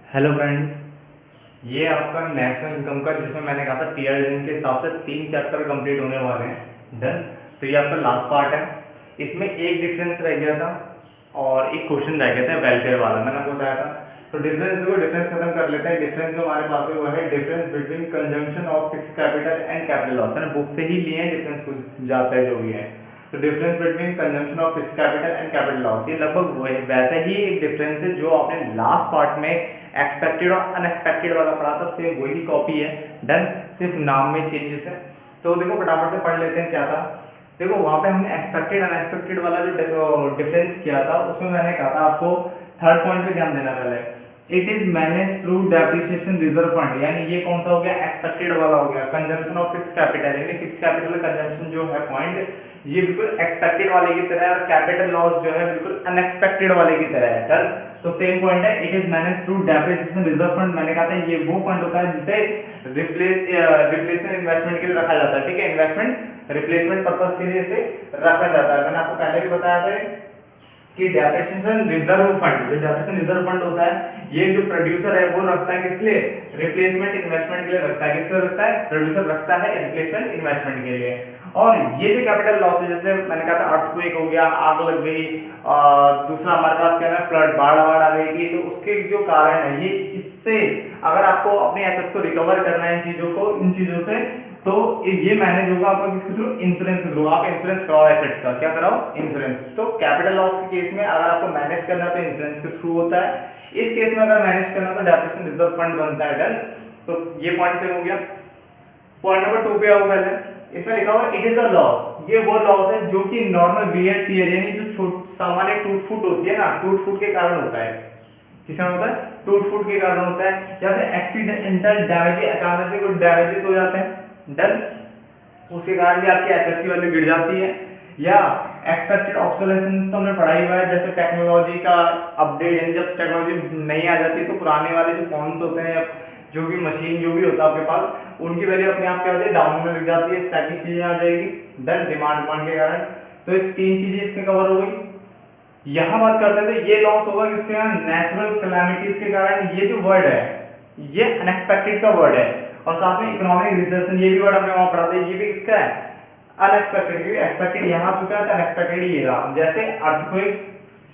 Hello friends, ये आपका national income का जिसमें मैंने कहा था टीआर डिवीजन के हिसाब से 3 चैप्टर कंप्लीट होने वाले हैं। डन। तो ये आपका लास्ट पार्ट है। इसमें एक डिफरेंस रह गया था और एक क्वेश्चन रह गया था वेलफेयर वाला, मैंने आपको बताया था। तो डिफरेंस खत्म कर लेते हैं। डिफरेंस जो हमारे पास है वो है difference between consumption of fix capital and capital loss. मैंने बुक से ही लिए हैं डिफरेंस कुछ जाता है जो भी है। तो difference between consumption of fix capital and capital loss, ये लगभग वो है वैसा ही एक डिफरेंस है जो आपने लास्ट पार्ट में एक्सपेक्टेड और अनएक्सपेक्टेड वाला पढ़ा था, सेम वही कॉपी है। डन। सिर्फ नाम में चेंजेस है। तो देखो फटाफट से पढ़ लेते हैं क्या था। देखो वहां पे हमने एक्सपेक्टेड अनएक्सपेक्टेड वाला जो डिफरेंस किया था उसमें मैंने कहा था आपको थर्ड पॉइंट पे ध्यान देना पहले। It is manage through depreciation reserve fund, यानी ये कौन सा हो गया, एक्सपेक्टेड वाला हो गया। कंजम्पशन ऑफ फिक्स कैपिटल, यानी फिक्स कैपिटल कंजम्पशन जो है पॉइंट, ये बिल्कुल एक्सपेक्टेड वाले की तरह है और कैपिटल लॉस जो है बिल्कुल अनएक्सपेक्टेड वाले की तरह है। डन। तो सेम पॉइंट है। It is manage through depreciation reserve fund, मैंने कहा था ये वो फंड होता है जिसे रिप्लेसमेंट इन्वेस्टमेंट के लिए रखा जाता है। ठीक है, इन्वेस्टमेंट रिप्लेसमेंट पर्पस के लिए इसे रखा जाता है। मैंने आपको पहले भी बताया था कि डेप्रिसिएशन रिजर्व फंड, जो डेप्रिसिएशन रिजर्व फंड होता है, ये जो प्रोड्यूसर है वो रखता है किसके लिए, रिप्लेसमेंट इन्वेस्टमेंट के लिए रखता है। किसके लिए रखता है, प्रोड्यूसर रखता है रिप्लेसमेंट इन्वेस्टमेंट के लिए। और ये जो कैपिटल लॉस है, जैसे मैंने कहा था अर्थक्वेक हो गया, आग लग गई, दूसरा हमारे पास क्या है फ्लड, बाढ़ आ गई थी, तो उसके जो कारण है ये, इससे अगर आपको अपने एसेट्स को रिकवर करना है इन चीजों से, तो ये मैनेज होगा आपका किसके थ्रू, इंश्योरेंस के थ्रू। आप इंश्योरेंस कराओ एसेट्स का, क्या कराओ, इंश्योरेंस। तो कैपिटल लॉस के केस में अगर आपको मैनेज करना है तो इंश्योरेंस के थ्रू होता है। इस केस में अगर मैनेज करना तो डेप्रिसिएशन रिजर्व फंड बनता है। डन। तो ये पॉइंट सेम हो गया। पॉइंट नंबर 2 पे आओ पहले। इसमें लिखा हुआ इट इज अ लॉस, ये वो लॉस है जो कि नॉर्मल वियर टियर, यानी जो सामान्य टूट फूट होती है ना, टूट फूट के कारण होता है। किस कारण होता है, टूट फूट के कारण होता है, या फिर एक्सीडेंटल डैमेज, अचानक से कोई डैमेजेस हो जाते हैं। डन। उसके कारण भी आपकी एसेट्स की वैल्यू गिर जाती है। या एक्सपेक्टेड ऑब्सोलेसेंस तो हमने पढ़ा ही हुआ है, जैसे टेक्नोलॉजी का अपडेट, यानी जब टेक्नोलॉजी नहीं आ जाती तो पुराने वाले जो फोन्स होते हैं या जो भी मशीन जो भी होता है आपके पास, उनकी वैल्यू अपने आप क्या होती है, डाउन में लग जाती है, स्टैटिक चीजें आ जाएगी। डन। डिमांड के कारण। तो ये 3 चीजें इसमें कवर हो गई। यहां बात करते हैं तो ये लॉस होगा किसके कारण, नेचुरल कैलामिटीज के कारण। ये जो वर्ड है ये अनएक्सपेक्टेड का वर्ड है, और साथ में इकोनॉमिक रिसेशन, ये भी वर्ड हमने वहां पढ़ा था, ये भी किसका है, अनएक्सपेक्टेड। क्योंकि एक्सपेक्टेड यहां चुका है तो अनएक्सपेक्टेड ये रहा, जैसे earthquake,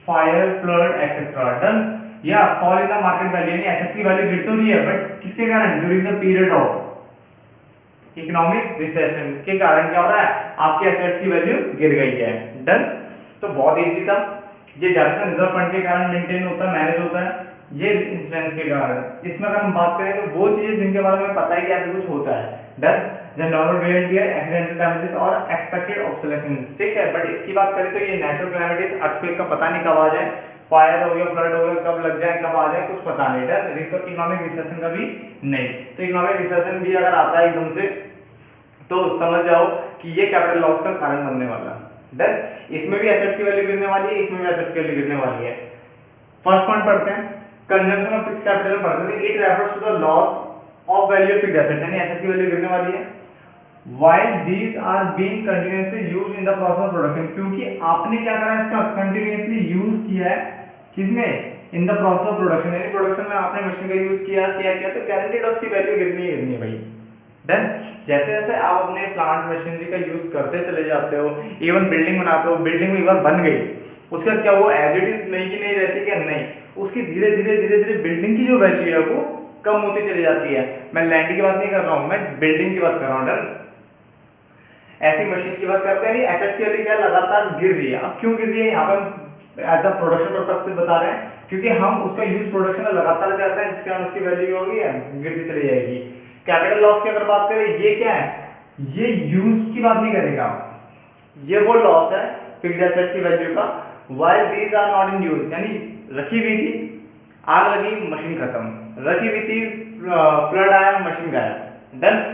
fire, flood etcetera. Done. या fall in the market value, यानी एसेट्स की वैल्यू गिर तो रही है बट किसके कारण, during the period of economic recession के कारण क्या हो रहा है, आपके एसेट्स की वैल्यू गिर गई है। डन। तो बहुत इजी था। ये डेप्रिसिएशन रिजर्व फंड के कारण मेंटेन होता है, मैनेज होता है, ये इंश्योरेंस के कारण। इसमें अगर हम बात करें तो वो चीजें जिनके बारे में पता है कि ऐसा कुछ होता है। डन। जब normal wear and tear, accidental damages और एक्सपेक्टेड ऑब्सोलेसेंस। ठीक है, बट इसकी बात करें तो ये नेचुरल कैलामिटीज, अर्थक्वेक का पता नहीं कब आ जाए, फायर हो गया, फ्लड हो गया, कब लग जाए कब आ जाए कुछ पता नहीं। डन। इकोनॉमिक रिसेशन का भी नहीं। तो इकोनॉमिक रिसेशन भी अगर आता है एकदम से तो समझ जाओ कि ये कैपिटल लॉस का कारण बनने वाला है। डन। इसमें भी एसेट्स की वैल्यू गिरने वाली है, इसमें भी एसेट्स की वैल्यू गिरने वाली है। फर्स्ट पॉइंट पढ़ते हैं, कंजम्पशन ऑफ फिक्स्ड कैपिटल में पढ़ते हैं। It refers to the loss of value of fixed assets, यानी एसेट्स की वैल्यू गिरने वाली है while these are being continuously used in the process of production, क्योंकि आपने क्या करा है, इसका कंटिन्यूअसली यूज किया है, किसमें, in the process of production, यानी प्रोडक्शन में आपने मशीन का यूज किया तो गारंटीड उसकी वैल्यू गिरनी है भाई। डन। जैसे जैसे आप अपने प्लांट मशीनरी का यूज करते चले जाते हो, इवन बिल्डिंग बनाते हो, बिल्डिंग एक बार बन गई उसके बाद क्या वो एज इट इज नहीं की नहीं रहती, क्या नहीं, उसकी धीरे धीरे बिल्डिंग की जो वैल्यू है वो कम होती चली जाती है। मैं लैंड की बात नहीं कर रहा हूँ, मैं बिल्डिंग की बात कर रहा हूँ। डन। ऐसी मशीन की बात करते हैं, एसेट्स की वैल्यू क्या लगातार गिर रही है। अब क्यों गिर रही है, यहाँ पे एज अ प्रोडक्शन पर्पस से बता रहे हैं, क्योंकि हम उसका यूज प्रोडक्शन में लगातार कर रहे हैं, जिसके कारण उसकी वैल्यू होगी गिरती चली जाएगी। कैपिटल लॉस की अगर बात करें, ये क्या है, ये यूज की बात नहीं करेगा, ये वो लॉस है फिक्स्ड एसेट्स की वैल्यू का, while these are not in use, यानी रखी हुई थी, आग लगी, मशीन खत्म, रखी हुई थी, फ्लड आया, मशीन गायब। डन।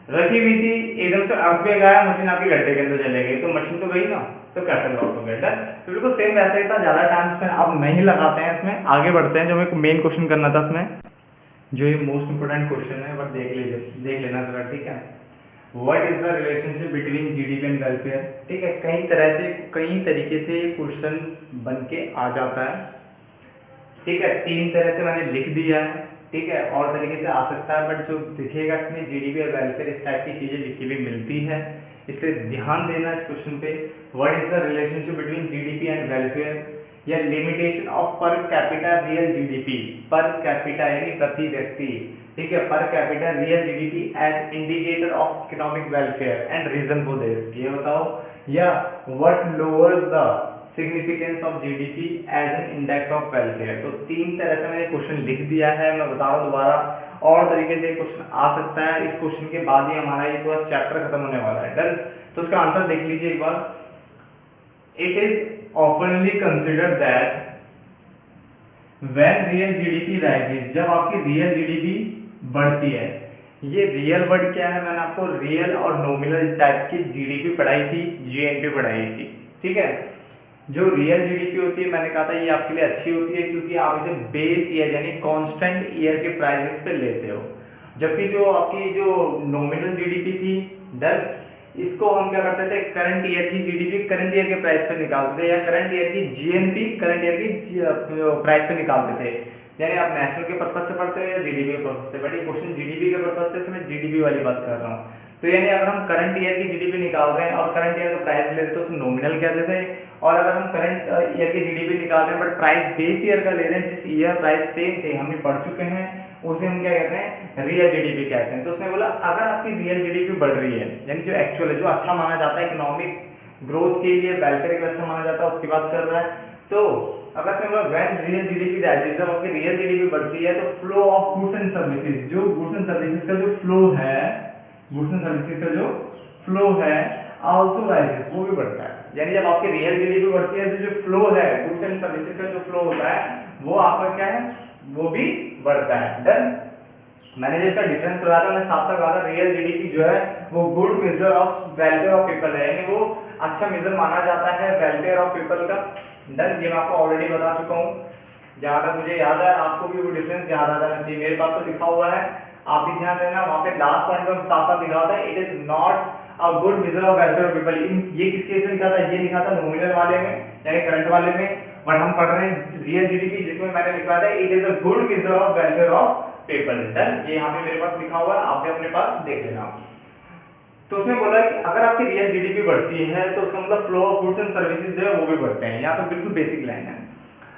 रखी हुई थी, एकदम से अर्थक्वेक आया, मशीन आपके गड्ढे के अंदर चले गई, तो मशीन तो गई ना, तो कैपिटल लॉस हो गया। डन। तो बिल्कुल सेम वैसे ही था, ज्यादा टाइम इसमें अब नहीं लगाते हैं, इसमें आगे बढ़ते हैं। जो मेरे को मेन क्वेश्चन करना था इसमें, जो ये मोस्ट इंपोर्टेंट क्वेश्चन है, बट देख लेना जरा। ठीक है, what is the relationship between GDP and welfare. ठीक है, कई तरीके से क्वेश्चन बन के आ जाता है। ठीक है, 3 तरह से मैंने लिख दिया है, ठीक है, और तरीके से आ सकता है, बट जो दिखेगा इसमें जीडीपी और वेलफेयर इस टाइप की चीज़ें लिखी हुई मिलती है, इसलिए ध्यान देना इस क्वेश्चन पे। What is the relationship between GDP and welfare, या limitation of per capita real GDP, per capita यानी प्रति व्यक्ति, ठीक है, per capita real GDP as indicator of economic welfare and reason for this, ये बताओ। या what lowers the significance of GDP as an index of welfare. तो 3 तरह से मैंने क्वेश्चन लिख दिया है, मैं बता रहा हूँ दोबारा, और तरीके से क्वेश्चन आ सकता है। इस क्वेश्चन के बाद ही हमारा ये पूरा चैप्टर खत्म होने वाला है। डन, तो उसका आंसर देख लीजिए एक बार। इट इज ऑफनली considered that when real GDP rises, जब आपकी रियल जीडीपी बढ़ती है। ये रियल वर्ड क्या है, मैंने आपको रियल और नॉमिनल टाइप की जीडीपी पढ़ाई थी, जीएनपी पढ़ाई थी, ठीक है। जो रियल जीडीपी होती है, मैंने कहा था ये आपके लिए अच्छी होती है क्योंकि आप इसे बेस ईयर यानी कांस्टेंट ईयर के प्राइसेस पे लेते हो, जबकि जो आपकी जो नॉमिनल जीडीपी थी, डन, इसको हम क्या करते थे, करंट ईयर की जीडीपी करंट ईयर के प्राइस पे निकालते थे, या करंट ईयर की जीएनपी करंट ईयर की प्राइस पे निकालते थे। यानी आप नेशनल के पर्पज से पढ़ते हो या जीडीपी के पर्पज से, बट ये क्वेश्चन जीडीपी के पर्पज से, तो मैं जीडीपी वाली बात कर रहा हूँ। तो यानी अगर हम करंट ईयर की जीडीपी निकाल रहे हैं और करंट ईयर का प्राइस ले रहे हैं तो उसे नॉमिनल कहते थे, और अगर हम करंट ईयर की जीडीपी निकाल रहे हैं बट प्राइस बेस ईयर का ले रहे हैं, जिस ईयर प्राइस सेम थे, हमने पढ़ चुके हैं, उसे हम क्या कहते हैं, रियल जीडीपी कहते हैं। तो उसने बोला अगर आपकी रियल जीडीपी बढ़ रही है, यानी जो एक्चुअल है, जो अच्छा माना जाता है इकोनॉमिक ग्रोथ के लिए, वेलफेयर के लिए अच्छा माना जाता है, उसकी बात कर रहा है। तो अगर से मतलब व्हेन रियल जीडीपी राइजेस, जब आपकी रियल जीडीपी बढ़ती है तो flow of goods and services, जो गुड्स एंड सर्विसेज का जो फ्लो है, गुड्स एंड सर्विसेज का जो फ्लो है आल्सो राइजेस, वो भी बढ़ता है। यानी जब आपकी रियल जीडीपी बढ़ती है तो जो फ्लो है गुड्स एंड सर्विसेज का जो फ्लो होता है वो आपका क्या है, वो भी बढ़ता है। डन, मैंने जो इसका डिफरेंस करवाया था, मैंने साफ साफ कहा था रियल जीडीपी जो है वो good measure of welfare of people है, यानी वो अच्छा मेजर माना जाता है वेलफेयर ऑफ पीपल का। डन, ये मैं आपको ऑलरेडी बता चुका हूँ, जहाँ तक मुझे याद है, आपको भी वो डिफरेंस याद आ जाना चाहिए। मेरे पास तो लिखा हुआ है, आप भी ध्यान देना, वहाँ पे लास्ट पॉइंट में साफ साफ लिखा होता है, it is not a good measure of welfare of people. ये किस केस में लिखा था, ये लिखा था नॉमिनल वाले में यानी करंट वाले में, बट हम पढ़ रहे हैं रियल जीडीपी जिसमें मैंने लिखा था it is a good measure of welfare of people. Done, ये यहाँ पे मेरे पास लिखा हुआ है, आप भी अपने पास देख लेना। तो उसने बोला कि अगर आपकी रियल जीडीपी बढ़ती है तो उसका मतलब flow of goods and services जो है वो भी बढ़ते हैं। यहाँ तो बिल्कुल बेसिक लाइन है।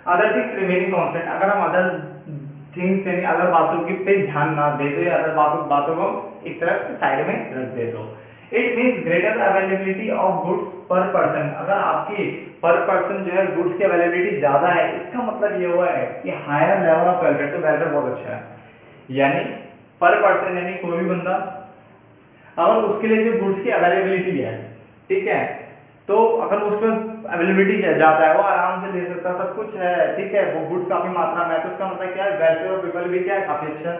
अदर थिंग्स रिमेनिंग कांस्टेंट, अगर हम अदर थिंग्स यानी अदर बातों की पे ध्यान ना दे तो, या अदर बातों को एक तरफ से साइड में रख दे तो, it means greater availability of goods पर पर्सन। अगर आपकी पर पर्सन जो है गुड्स की अवेलेबिलिटी ज्यादा है, इसका मतलब ये हुआ है कि हायर लेवल ऑफ वेलफेयर, तो वेलफेयर बहुत अच्छा है। यानी पर पर्सन यानी कोई भी बंदा अगर उसके लिए जो गुड्स की अवेलेबिलिटी है, ठीक है, तो अगर उस पर अवेलेबिलिटी क्या जाता है, वो आराम से ले सकता, सब कुछ है, ठीक है, वो गुड्स काफी मात्रा में है, तो इसका मतलब क्या है, वेलफेयर ऑफ पीपल भी क्या है, काफी अच्छा।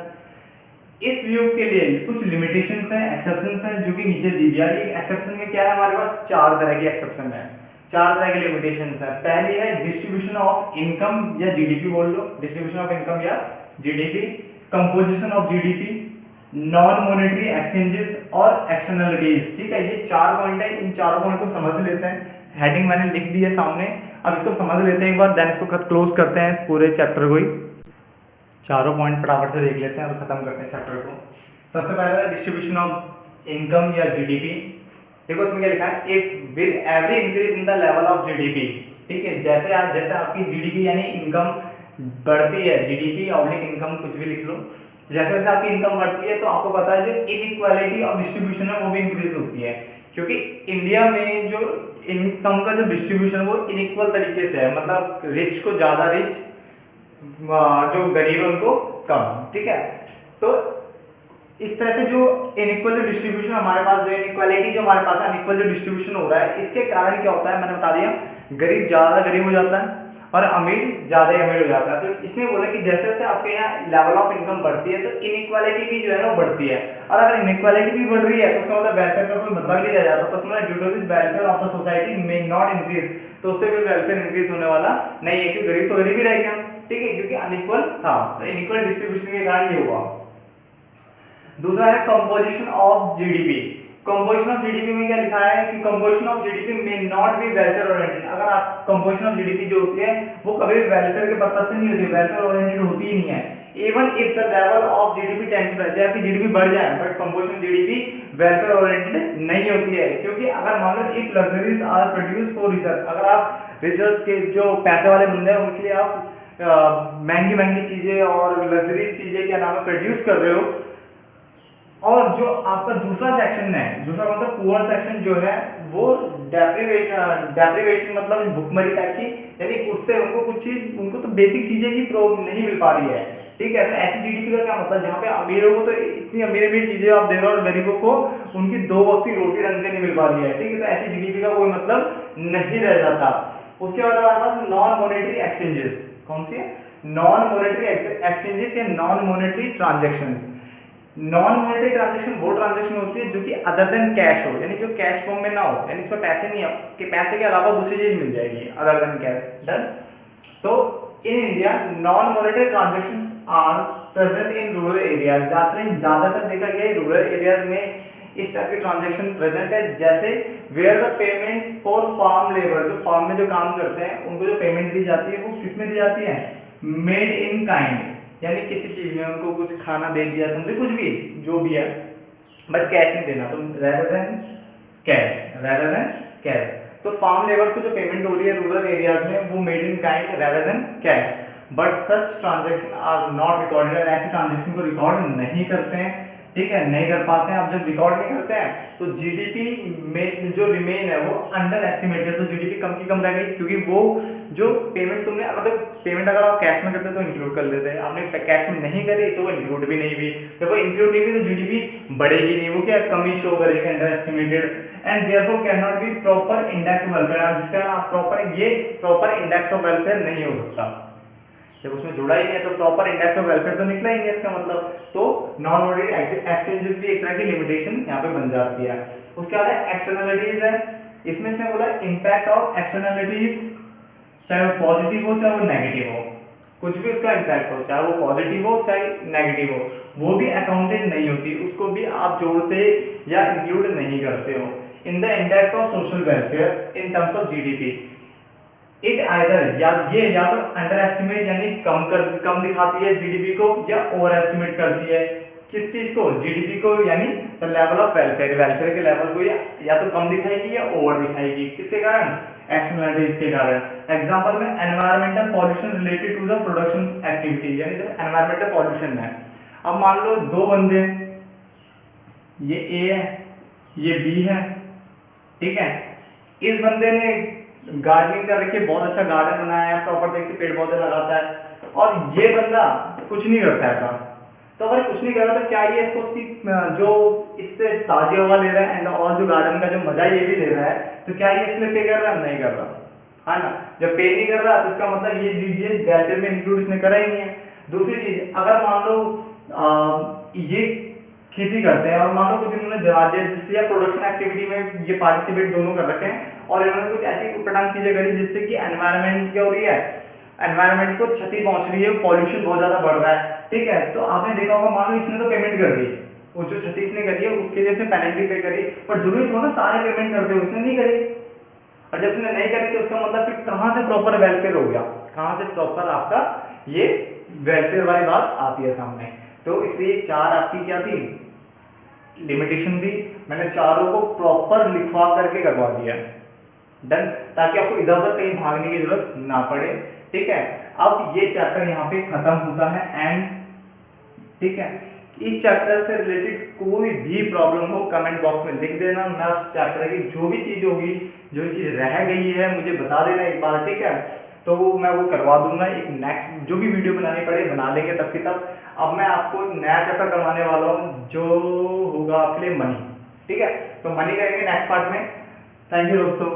इस व्यू के लिए कुछ लिमिटेशंस हैं, एक्सेप्शंस हैं, जो कि नीचे दी गई है। एक्सेप्शन में क्या है, हमारे पास 4 तरह की एक्सेप्शन है, 4 तरह की लिमिटेशंस है। पहली है डिस्ट्रीब्यूशन ऑफ इनकम या जीडीपी बोल लो, डिस्ट्रीब्यूशन ऑफ इनकम या GDP, composition of GDP, non monetary exchanges और एक्सटर्नलिटीज, ठीक है। ये 4 पॉइंट है, इन चारों पॉइंट को समझ लेते हैं। हेडिंग मैंने लिख दी है सामने, अब इसको समझ लेते हैं एक बार, देन इसको क्लोज करते हैं इस पूरे चैप्टर को ही। चारों पॉइंट फटाफट से देख लेते हैं और खत्म करते हैं चैप्टर को। सबसे पहला है डिस्ट्रीब्यूशन ऑफ इनकम या जीडीपी। देखो इसमें क्या लिखा है, if with every increase in the level of GDP, ठीक है, जैसे आपकी जीडीपी यानी इनकम बढ़ती है, जीडीपी ऑब्लिक इनकम कुछ भी लिख लो, जैसे जैसे आपकी इनकम बढ़ती है तो आपको पता है जो इनइक्वालिटी ऑफ डिस्ट्रीब्यूशन है वो भी इंक्रीज होती है, क्योंकि इंडिया में जो इनकम का जो डिस्ट्रीब्यूशन वो इनइक्वल तरीके से है, मतलब रिच को ज्यादा रिच, जो गरीब है उनको कम, ठीक है। तो इस तरह से जो इनइक्वल जो डिस्ट्रीब्यूशन हमारे पास, जो इनइक्वालिटी जो हमारे पास है, अनइक्वल जो डिस्ट्रीब्यूशन हो रहा है, इसके कारण क्या होता है, मैंने बता दिया, गरीब ज्यादा गरीब हो जाता है और अमीर ज्यादा अमीर हो जाता है। तो इसने बोला कि जैसे जैसे आपके यहाँ लेवल ऑफ इनकम बढ़ती है तो इनइक्वालिटी भी जो है ना वो बढ़ती है, और अगर इनइक्वालिटी भी बढ़ रही है तो उसका मतलब वेलफेयर का कोई मतलब नहीं रह जाता। तो उसमें due to this welfare of the society may not increase, तो उससे भी वेलफेयर इंक्रीज होने वाला नहीं है, क्योंकि गरीब तो गरीब ही रह गया, ठीक है, क्योंकि अनइक्वल था। तो इनइक्वल डिस्ट्रीब्यूशन के कारण ये हुआ। दूसरा है composition of GDP. Composition of GDP में क्या लिखा है कि कंपोजिशन ऑफ जीडीपी में नॉट बी वेलफेयर ओरिएंटेड। अगर आप कंपोजिशन ऑफ जीडीपी जो होती है वो कभी भी वेलफेयर के पर्पज से नहीं होती, वेलफेयर ओरिएंटेड होती ही नहीं है। Even if the level of GDP tends to rise, चाहे आपकी जीडीपी बढ़ जाए but composition GDP welfare oriented नहीं होती है। क्योंकि अगर मान लो if luxuries are produce for research, अगर आप रिसर्च के जो पैसे वाले बंदे हैं उनके लिए आप महंगी महंगी चीजें और लग्जरीज चीजें क्या नाम है प्रोड्यूस कर रहे हो, और जो आपका दूसरा सेक्शन है, दूसरा कौन सा, पुअर सेक्शन जो है वो डेप्रिवेशन मतलब भुखमरी टाइप की, यानी उससे उनको कुछ चीज, उनको तो बेसिक चीजें ही नहीं मिल पा रही है। ठीक है, तो ऐसी जीडीपी का क्या मतलब, जहाँ पे अमीरों को तो इतनी अमीर अमीर चीजें आप दे रहे हो और गरीबों को उनकी 2 वक्त की रोटी ढंग से नहीं मिल पा रही है। ठीक है, तो ऐसी जीडीपी का कोई मतलब नहीं रह जाता। उसके बाद हमारे पास नॉन मॉनेटरी एक्सचेंजेस, कौन सी है, नॉन मॉनेटरी एक्सचेंजेस या non monetary transactions. Non monetary transaction वो ट्रांजेक्शन होती है जो कि अदर देन कैश हो, यानी जो कैश फॉर्म में ना हो, यानी इसमें पैसे नहीं है कि पैसे के अलावा दूसरी चीज मिल जाएगी अदर देन कैश। डन। तो in India non monetary transaction are present in rural areas, ज्यादातर देखा गया है रूरल एरियाज में इस टाइप की ट्रांजेक्शन प्रेजेंट है। जैसे where the payments for farm labour, जो फार्म में जो काम करते हैं उनको जो पेमेंट दी जाती है वो किस में दी जाती है, मेड इन काइंड, यानी किसी चीज में उनको कुछ खाना दे दिया, समझे, कुछ भी जो भी है, बट कैश नहीं देना, तो रेदर देन कैश। तो फार्म लेबर्स को जो पेमेंट हो रही है रूरल एरियाज में वो made in kind rather than cash, but such transaction are not recorded, ऐसे ट्रांजेक्शन को रिकॉर्ड नहीं करते हैं। ठीक है, नहीं कर पाते हैं। अब जब रिकॉर्ड नहीं करते हैं तो जीडीपी में जो रिमेन है वो अंडर एस्टिमेटेड, तो जीडीपी कम की कम रह गई, क्योंकि वो जो पेमेंट तुमने, अगर तो पेमेंट अगर आप कैश में करते तो इंक्लूड कर लेते हैं, आपने कैश में नहीं करी तो वो इंक्लूड भी नहीं हुई, जब वो इंक्लूड नहीं हुई तो जीडीपी बढ़ेगी नहीं, वो क्या कमी शो करेगी, under estimated, and therefore can not be proper index of welfare, जिसका आप प्रॉपर इंडेक्स ऑफ वेलफेयर नहीं हो सकता। जब उसमें जुड़ा ही नहीं है तो प्रॉपर इंडेक्स ऑफ वेलफेयर तो निकला ही नहीं है इसका मतलब। तो नॉन मॉनेटरी एक्सचेंजेस भी एक तरह की लिमिटेशन यहाँ पे बन जाती है। उसके बाद एक्सटर्नलिटीज है, इसमें इसने बोला इम्पैक्ट ऑफ एक्सटर्नलिटीज, चाहे वो पॉजिटिव हो चाहे वो नेगेटिव हो, कुछ भी उसका इम्पैक्ट हो, चाहे वो पॉजिटिव हो चाहे नेगेटिव हो, वो भी अकाउंटेड नहीं होती, उसको भी आप जोड़ते या इंक्लूड नहीं करते हो in the index of social welfare in terms of GDP. It either या तो अंडर एस्टिमेट यानी कम दिखाती है जीडीपी को, या ओवर एस्टिमेट करती है किस चीज को, जीडीपी को, यानी द लेवल ऑफ वेलफेयर के लेवल को या तो कम दिखाएगी या ओवर दिखाएगी, किसके कारण, एक्सटर्नलिटीज के कारण। एग्जांपल में environmental pollution related to the production activity, यानी जैसे एनवायरमेंटल पॉल्यूशन है, अब मान लो 2 बंदे, ये ए है ये बी है, ठीक है, इस बंदे ने गार्डनिंग कर रखी है, बहुत अच्छा गार्डन बनाया है, प्रॉपर तरीके से पेड़ पौधे लगाता है, और ये बंदा कुछ नहीं करता ऐसा। तो अगर कुछ नहीं कर रहा तो क्या ये इसको उसकी जो इससे ताजी हवा ले रहा है एंड और जो गार्डन का जो मजा ये भी ले रहा है, तो क्या ये इसमें पे कर रहा है, नहीं कर रहा, है ना। जब पे नहीं कर रहा तो इसका मतलब ये वेलफेयर में इंक्लूड इसने करा ही नहीं है। दूसरी चीज, अगर मान लो ये खेती करते हैं और मान लो कुछ इन्होंने जला दिया जिससे, या प्रोडक्शन एक्टिविटी में ये पार्टिसिपेट दोनों कर रखे हैं और इन्होंने कुछ ऐसी उटपटांग चीजें करी जिससे कि एनवायरनमेंट क्या हो रही है, एनवायरनमेंट को क्षति पहुंच रही है, पॉल्यूशन बहुत ज्यादा बढ़ रहा है। ठीक है, तो आपने देखा होगा, मान लो इसने तो पेमेंट कर दी, वो जो क्षति इसने करी है उसके लिए इसने पेनल्टी पे करी, पर जरूरी थोड़ा ना सारे पेमेंट करते हो, उसने नहीं करी, और जब उसने नहीं करी तो उसका मतलब फिर कहाँ से प्रॉपर वेलफेयर हो गया, कहाँ से प्रॉपर आपका ये वेलफेयर वाली बात आती है सामने। तो इसलिए 4 आपकी क्या थी, लिमिटेशन थी, मैंने चारों को प्रॉपर लिखवा करके करवा दिया, डन, ताकि आपको इधर उधर कहीं भागने की जरूरत ना पड़े। ठीक है, अब ये चैप्टर यहाँ पे खत्म होता है एंड, ठीक है, इस चैप्टर से रिलेटेड कोई भी प्रॉब्लम हो कमेंट बॉक्स में लिख देना, मैं उस चैप्टर की जो भी चीज होगी, जो चीज रह गई है मुझे बता देना एक बार, ठीक है, तो मैं वो करवा दूंगा। एक नेक्स्ट जो भी वीडियो बनानी पड़े बना लेंगे तब की तब। अब मैं आपको एक नया चैप्टर करवाने वाला हूँ जो होगा आपके लिए मनी, ठीक है, तो मनी करेंगे नेक्स्ट पार्ट में। थैंक यू दोस्तों।